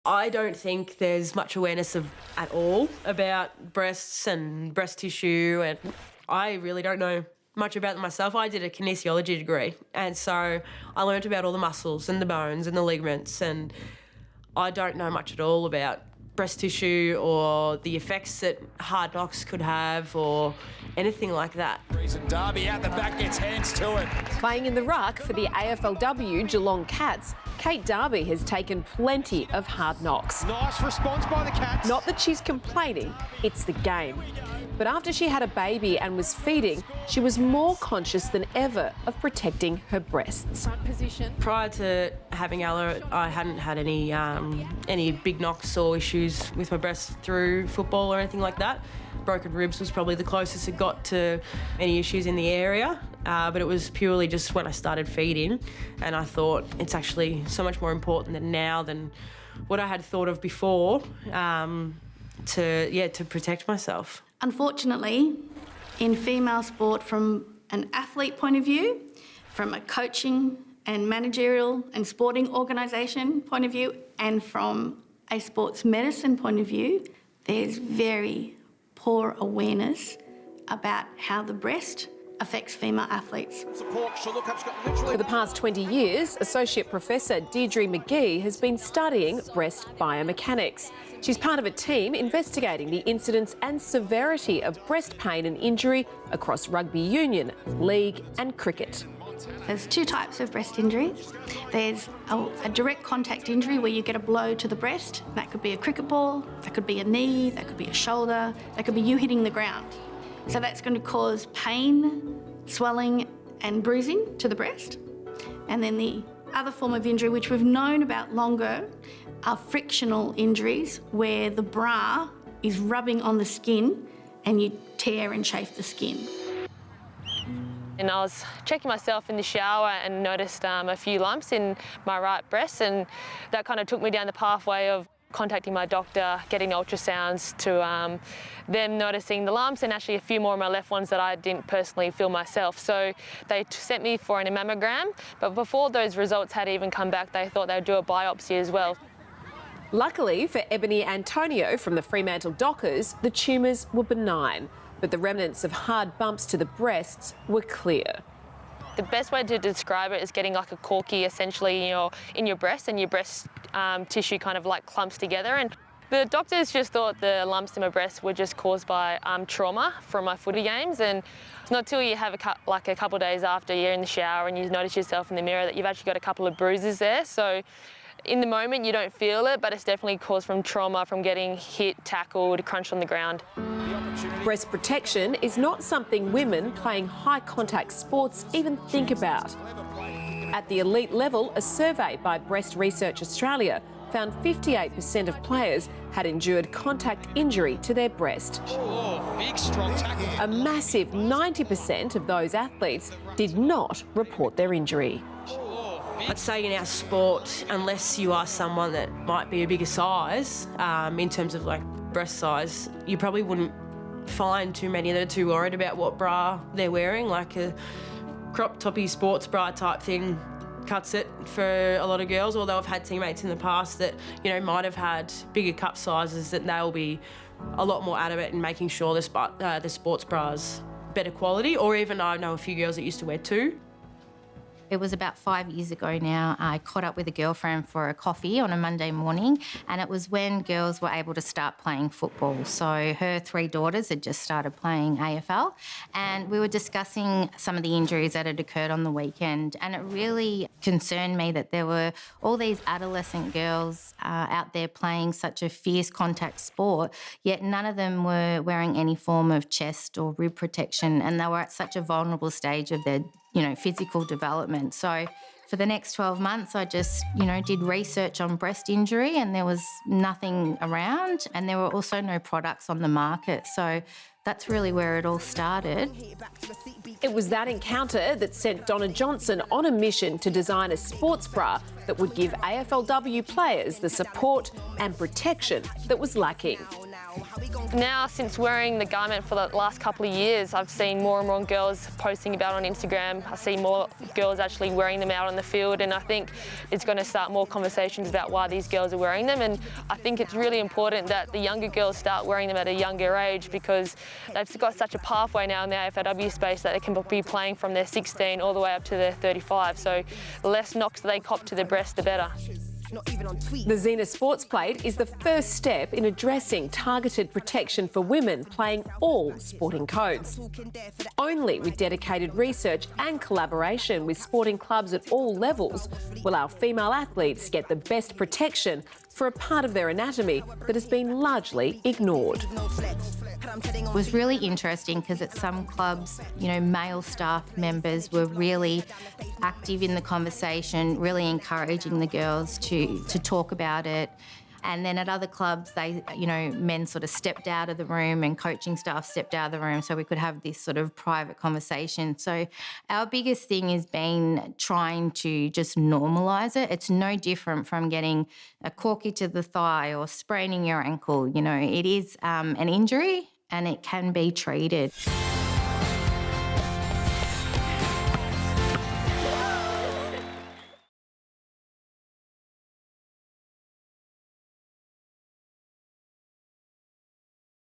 I don't think there's much awareness at all about breasts and breast tissue, and I really don't know much about them myself. I did a kinesiology degree, and so I learnt about all the muscles and the bones and the ligaments, and I don't know much at all about breast tissue or the effects that hard knocks could have or anything like that. Darby out the back gets hands to it. Playing in the ruck for the AFLW Geelong Cats, Kate Darby has taken plenty of hard knocks. Nice response by the Cats. Not that she's complaining, it's the game. But after she had a baby and was feeding, she was more conscious than ever of protecting her breasts. Front position. Prior to having Ella, I hadn't had any big knocks or issues with my breasts through football or anything like that. Broken ribs was probably the closest it got to any issues in the area, but it was purely just when I started feeding, and I thought it's actually so much more important than what I had thought of before to protect myself. Unfortunately, in female sport, from an athlete point of view, from a coaching and managerial and sporting organisation point of view, and from a sports medicine point of view, there's very poor awareness about how the breast affects female athletes. For the past 20 years, Associate Professor Deirdre McGee has been studying breast biomechanics. She's part of a team investigating the incidence and severity of breast pain and injury across rugby union, league and cricket. There's two types of breast injuries. There's a direct contact injury where you get a blow to the breast. That could be a cricket ball, that could be a knee, that could be a shoulder, that could be you hitting the ground. So that's going to cause pain, swelling and bruising to the breast. And then the other form of injury, which we've known about longer, are frictional injuries where the bra is rubbing on the skin and you tear and chafe the skin. And I was checking myself in the shower and noticed a few lumps in my right breast, and that kind of took me down the pathway of contacting my doctor, getting ultrasounds, to them noticing the lumps and actually a few more of my left ones that I didn't personally feel myself. So they sent me for a mammogram, but before those results had even come back, they thought they'd do a biopsy as well. Luckily for Ebony Antonio from the Fremantle Dockers, the tumours were benign, but the remnants of hard bumps to the breasts were clear. The best way to describe it is getting like a corky essentially in your breast, and your breast tissue kind of like clumps together. And the doctors just thought the lumps in my breast were just caused by trauma from my footy games, and it's not till you have a couple of days after you're in the shower and you notice yourself in the mirror that you've actually got a couple of bruises there. So in the moment you don't feel it, but it's definitely caused from trauma, from getting hit, tackled, crunched on the ground. Breast protection is not something women playing high contact sports even think about. At the elite level, a survey by Breast Research Australia found 58% of players had endured contact injury to their breast. Big strong tackle. A massive 90% of those athletes did not report their injury. I'd say in our sport, unless you are someone that might be a bigger size, in terms of like breast size, you probably wouldn't find too many that are too worried about what bra they're wearing. Like a crop toppy sports bra type thing cuts it for a lot of girls, although I've had teammates in the past that, might have had bigger cup sizes, that they'll be a lot more adamant in making sure the sports bra's better quality, or even I know a few girls that used to wear two. It was about 5 years ago now. I caught up with a girlfriend for a coffee on a Monday morning, and it was when girls were able to start playing football. So her 3 daughters had just started playing AFL, and we were discussing some of the injuries that had occurred on the weekend, and it really concerned me that there were all these adolescent girls out there playing such a fierce contact sport, yet none of them were wearing any form of chest or rib protection, and they were at such a vulnerable stage of their physical development. So for the next 12 months, I just, did research on breast injury, and there was nothing around, and there were also no products on the market. So that's really where it all started. It was that encounter that sent Donna Johnson on a mission to design a sports bra that would give AFLW players the support and protection that was lacking. Now, since wearing the garment for the last couple of years, I've seen more and more girls posting about it on Instagram. I see more girls actually wearing them out on the field, and I think it's going to start more conversations about why these girls are wearing them. And I think it's really important that the younger girls start wearing them at a younger age, because they've got such a pathway now in the AFLW space that they can be playing from their 16 all the way up to their 35. So the less knocks they cop to their breast, the better. The Zena Sports plate is the first step in addressing targeted protection for women playing all sporting codes. Only with dedicated research and collaboration with sporting clubs at all levels will our female athletes get the best protection for a part of their anatomy that has been largely ignored. It was really interesting because at some clubs, male staff members were really active in the conversation, really encouraging the girls to talk about it. And then at other clubs, men sort of stepped out of the room and coaching staff stepped out of the room so we could have this sort of private conversation. So our biggest thing has been trying to just normalise it. It's no different from getting a corky to the thigh or spraining your ankle. It is an injury and it can be treated.